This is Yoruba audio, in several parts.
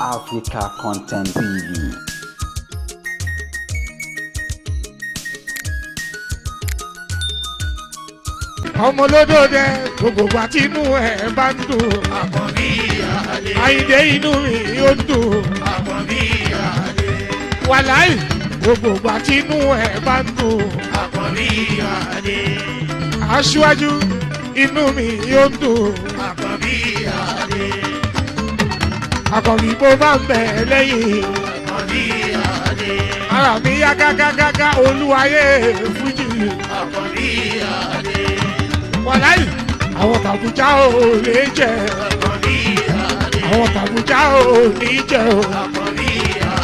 Africa Content TV. ọmọ olódòdè gbogbo ìgbà tí inú ẹ bá ń dùn. Àkànbí Adé. Àyìndé inú mi yóò dùn. Àkànbí Adé. Wàláì gbogbo ìgbà tí inú ẹ bá ń dùn. Àkànbí Adé. Aṣíwájú inú mi yóò dùn. Àkànbí Adé. Àkànbí bó bá ń bẹ̀ lẹ́yìn. Àkànbí Adé. Ara mi yá gágágágá olúwayé fújì. Àkànbí Adé. Wàláì àwọn tàbújá ò lè jẹ. Àkànbí Adé. Àwọn tàbújá ò ní jẹ o. Àkànbí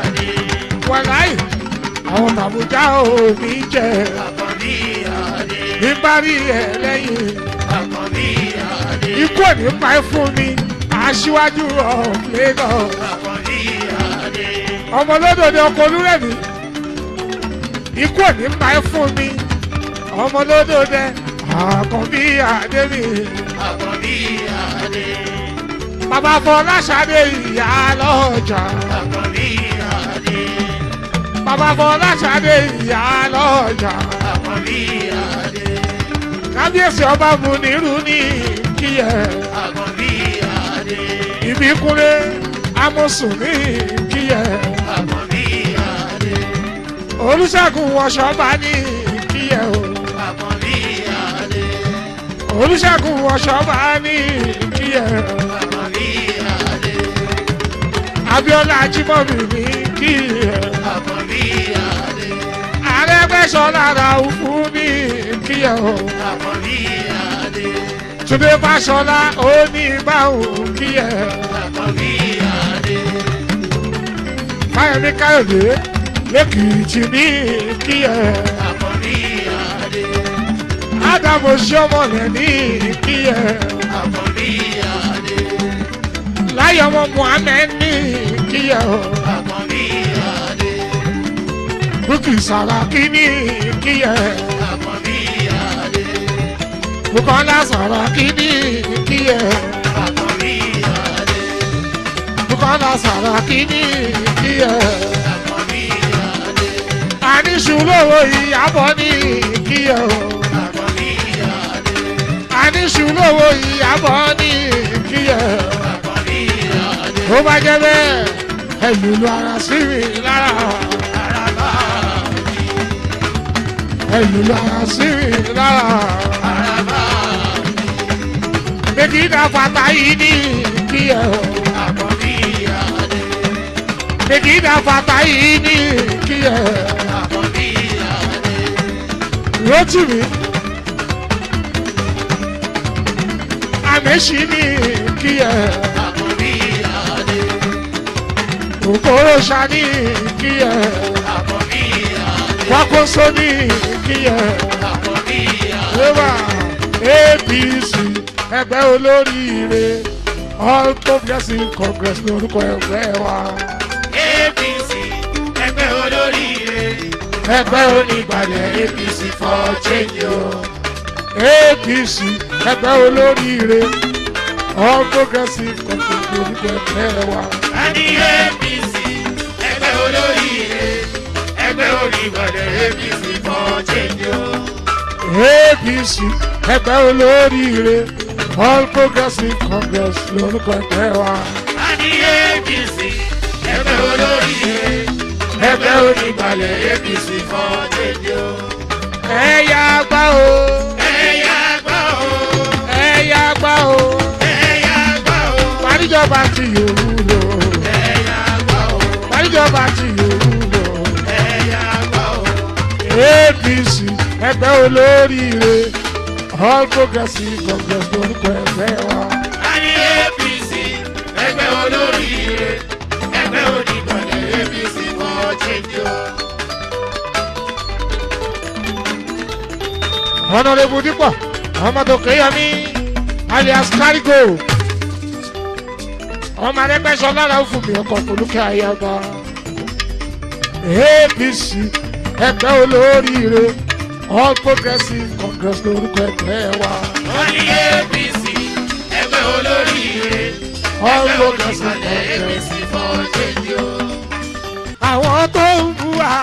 Adé. Wàláì àwọn tàbújá ò ní jẹ. Àkànbí Adé. Nígbàrí ẹ lẹ́yìn. Àkànbí Adé. Ikú ò ní pa ẹ́ fún mi. Aṣíwájú of Lagos. Àkànbí Adé. Ọmọ olódòdè ọkọ olúrẹ̀mí. Ikú ò ní pa ẹ́ fún mi. Ọmọ olódòdè Àkànbí Adé mi. Àkànbí Adé. Bàbá Fọláṣadé ìyá lọ́jà. Àkànbí Adé. Bàbá Fọláṣadé ìyá lọ́jà. Àkànbí Adé. Kábíyèsí ọba Múnírù ní kíyẹ. Àkànbí Adé. Ìbíkúnlé Amọ̀sùn ní kíyẹ. Àkànbí Adé. Olúṣẹ́gun Ọ̀ṣọ́bà ní kíyẹ o. Àkànbí Adé. Olúṣẹ́gun Ọ̀ṣọ́bà ní kíyẹ. Àkànbí Adé. Abíọ́lá Ajímọ̀bí ní kíyẹ. Àkànbí Adé. Arẹ́gbẹ́ṣọlá Ràúfù ní kíyẹ o. Àkànbí Adé. Túndé Fáṣọlá Oníbàwò kíyẹ. Àkànbí Adé. Fáyẹmí Káyọ̀dé lẹ́kìtì ní kíyẹ. Àkànbí Adé. Ádámù Ṣọ́mọ̀lẹ̀ ní kíyẹ. Àkànbí Adé. Láyọ̀mọ̀ Muhammed ní kíyẹ o. Àkànbí Adé. Bukky Saraki ní kíyẹ. Àkànbí Adé. Bukola Saraki ní kíyẹ. Àkànbí Adé. Bukola Saraki ní kíyẹ. Àkànbí Adé. Aníṣùlówó Ìyábọ̀ ní kíyẹ o. Àkànbí Adé. Aníṣùlówó Ìyábọ̀ ní kíyẹ. Àkànbí Adé. Ó bá jẹ́ bẹ́ẹ̀ ẹ lùlù ara sí mi lára. Àràbà mi. Ẹ lùlù ara sí mi lára. Àràbà mi. Mèkìdá fata yìí ní kíyẹ o. Àkànbí Adé. Mèkìdá fata yìí ní kíyẹ. Àkànbí Adé. Rótìmí. Àmẹ́sì ní kíyẹ. Àkànbí Adé. Òkòrò ṣá ní kíyẹ. Àkànbí Adé. Wákòsó ní kíyẹ. Àkànbí Adé. Ewà APC ẹgbẹ́ olóríire All Progressive Congress lórúkọ ẹgbẹ́ wa. APC ẹgbẹ́ olóríire. Ẹgbẹ́ onígbàlẹ̀ APC for change o. APC ẹgbẹ́ olóríire All Progressive Congress lórúkọ ẹgbẹ́ wa. A ní APC ẹgbẹ́ olóríire. Ẹgbẹ́ onígbàlẹ̀ APC for change o. APC ẹgbẹ́ olóríire All Progressive Congress lórúkọ ẹgbẹ́ wa. A ní APC ẹgbẹ́ olóríire. Ẹgbẹ́ onígbàlẹ̀ APC for change o. Ẹ̀yà gbà o. Ẹ̀yà gbà o. Ẹ̀yà gbà o. Ẹ̀yà gbà o. Paríjọba ti yòówù lò. Ẹ̀yà gbà o. Paríjọba ti yòówù lò. Ẹ̀yà gbà o. APC ẹgbẹ́ olóríire All Progressive Congress lórúkọ ẹgbẹ́ wa. A ní APC ẹgbẹ́ olóríire. Ẹgbẹ́ onígbàlẹ̀ APC for change o. Honorable Dípọ̀ ọmọdé Kéyàmí alias Kárígò ọmọ Arẹ́gbẹ́ṣọlá lára fún mi ọkọ̀ Folúkẹ́ Ayaba. APC ẹgbẹ́ olóríire All Progressive Congress lórúkọ ẹgbẹ́ wa. Wọ́n ní APC ẹgbẹ́ olóríire. ẹgbẹ́ onígbàlẹ̀ APC for change o. àwọn tó ń bú wa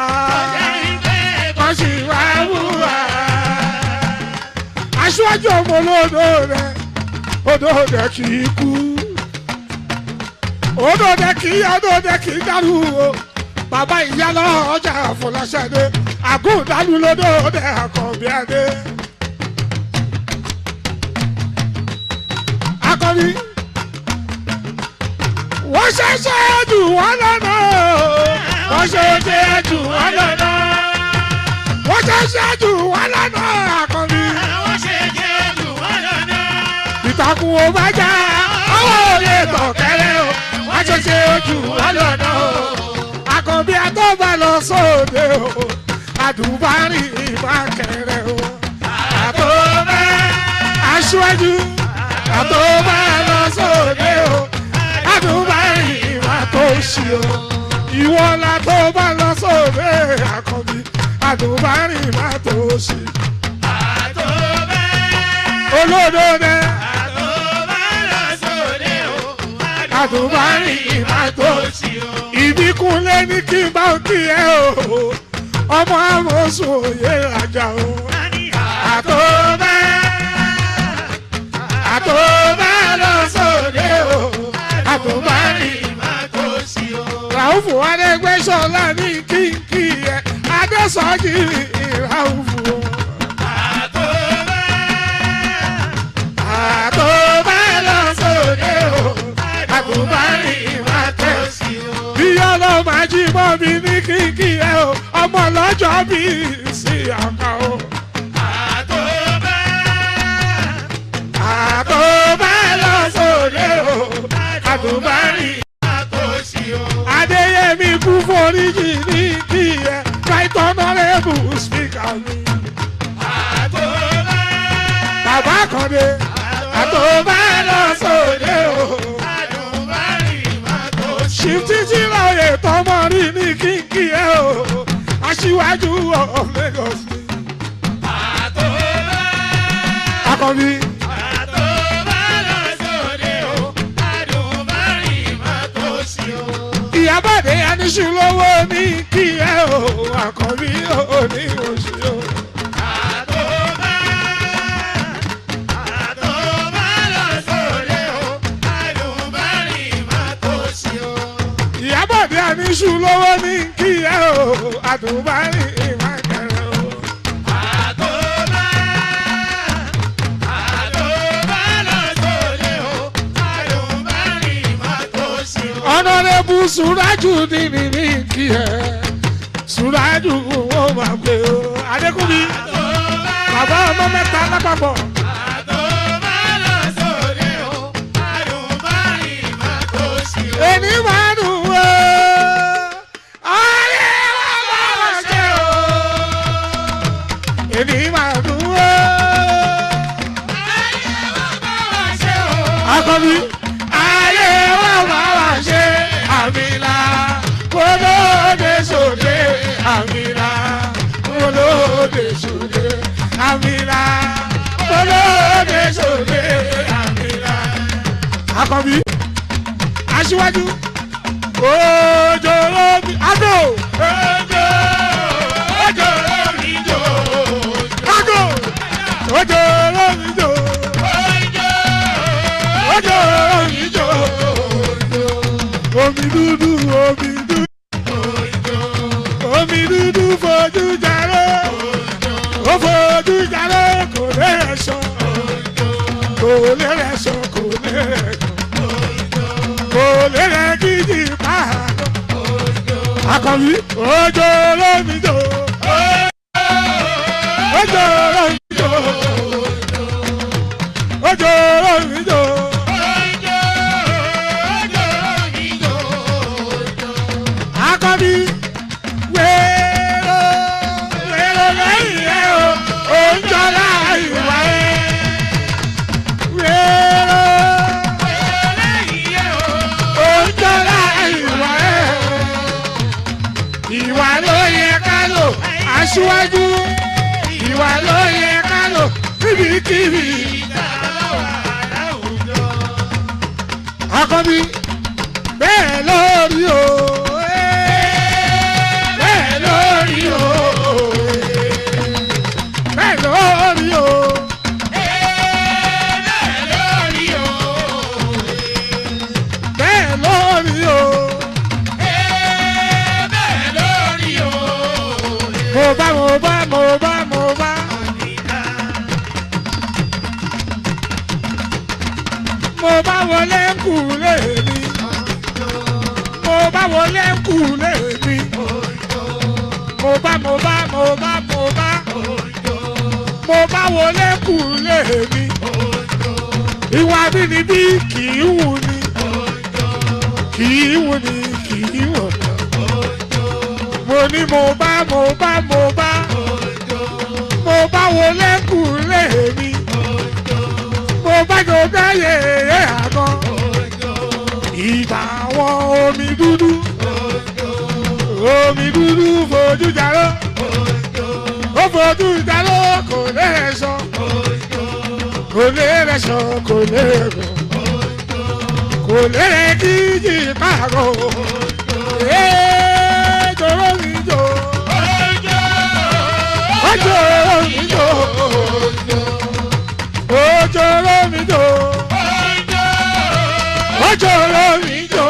wọ́n sì wá bú wa. aṣíwájú ọmọ olódò rẹ̀ kì í kú. odòdè kì í dàrú o. bàbá ìyá lọ́jà Fọláṣadé àgùndàlú lódòdè Àkànbí Adé. Àkànbí wọ́n ṣẹ̀ṣẹ̀ jù wọ́n lọ́nà wọ́n ṣẹ̀ṣẹ̀ jù wọ́n lọ́nà wọ́n ṣẹ̀ṣẹ̀ jù wọ́n lọ́nà Àkànbí. wọ́n ṣẹ̀ṣẹ̀ jù wọ́n lọ́nà. ìtàkùn ò bá já ọwọ́ òye tọ̀kẹ́rẹ́ o wọ́n ṣẹ̀ṣẹ̀ jù wọ́n lọ́nà o. Àkànbí àtọ́ba lọ sóde o àdùbárì ìbákẹ́rẹ́ o. àtọ́bá aṣíwájú àtọ́ba lọ sóde o àdùbárì ìbátòṣì o. ìwọ la tó bá lọ sóde Àkànbí àdùbárì ìbátòṣì. àtọ́bá olódòdè àtọ́bá lọ sóde o. àdùbárì ìbátòṣì. o. ìbíkúnlé ní kí n bá kí ẹ o ọmọ àmọ̀sùn òye àjà o. àtọ́bá lọ sóde o àdùbárì. Ràúfù Adégbèsọ́lá ní kíkí ẹ Adésọjí Ràúfù o. àtọ́bá lọ sóde o àdùbárì ìbátòṣì o. bí ọlọ́mọ ajímọ́ mi ní kíkí ẹ o ọmọ lọ́jọ́ bí sí àká o. àtọ́bá lọ sóde o àdùbárì. Adéyẹmí kú foríjì ní kí ẹ right honourable speaker mi. Bàbá Àkàndé àtọ́bá lọ sóde o. Ṣìftìtì lóye tọmọ rí ní kíkí ẹ o. Aṣíwájú of Lagos ni. Àkànbí. Ìyábọ̀dé Aníṣu lówó ní kí ẹ o Àkànbí ò ní oṣù o. Ìyábọ̀dé Aníṣu lówó ní kí ẹ o Àdùbárì ìmákẹ́rẹ́ o. Ọ̀nàrẹ́bù Sùrájù ní kí ẹ Sùrájù wọ́n máa gbé o. Adékúnmi bàbá ọmọ mẹ́ta lápapọ̀. Èní máa dùn o. Ayé wa bá wà ṣe o. Èní máa dùn o. Ayé wa bá wà ṣe o. Àkànbí. Ayé wa bá wà ṣe àmìlà olóde sòde àmìlà olóde sòde àmìlà olóde sòde àmìlà. Àkànbí aṣíwájú òjò lómi àgò òjò lómi jò àgò òjò lómi jò òjò lómi jò omi dúdú omi dúdú fojú jàre ó fojú jàre kò lè rẹ̀ṣọ́ kò lè rẹ̀ṣọ́ kò lè rẹ̀ṣọ́ kò lè rẹ̀ gidi pààrọ̀. Àkànbí òjò lómi jò òjò lómi jò òjò lómi jò. Àkànbí wéèrò lẹ́yìn ẹ̀ o oúnjẹ láì wá ẹ̀ wéèrò lẹ́yìn ẹ̀ o oúnjẹ láì wá ẹ̀ ìwà ló yẹ ká lò aṣíwájú ìwà ló yẹ ká lò níbikíbi. akọbi bẹ́ẹ̀ lórí o bẹ́ẹ̀ lórí o bẹ́ẹ̀ lórí o bẹ́ẹ̀ lórí o mo bá mo bá mo bá mo bá. mo bá wọlé kùlé mi mo bá wọlé kùlé mi mo bá mo bá mo bá mo bá mo bá wọlé kùlé mi ìwà bínibí kì í wù ni kì í wù ni kì í wù mo ní mo bá mo bá mo bá mo bá wọlé kùlé mi mo bá jọ dáyé àgọ́ ìgbà àwọn omi dúdú fojú jaró ó fojú jaró kò lè sọ kò lè sọ kò lè rọ kò lè kíjì pààrọ̀ jọ̀rọ̀ mi jọ jọ̀rọ̀ mi jọ. Ojoro mi jo, ojoro mi jo.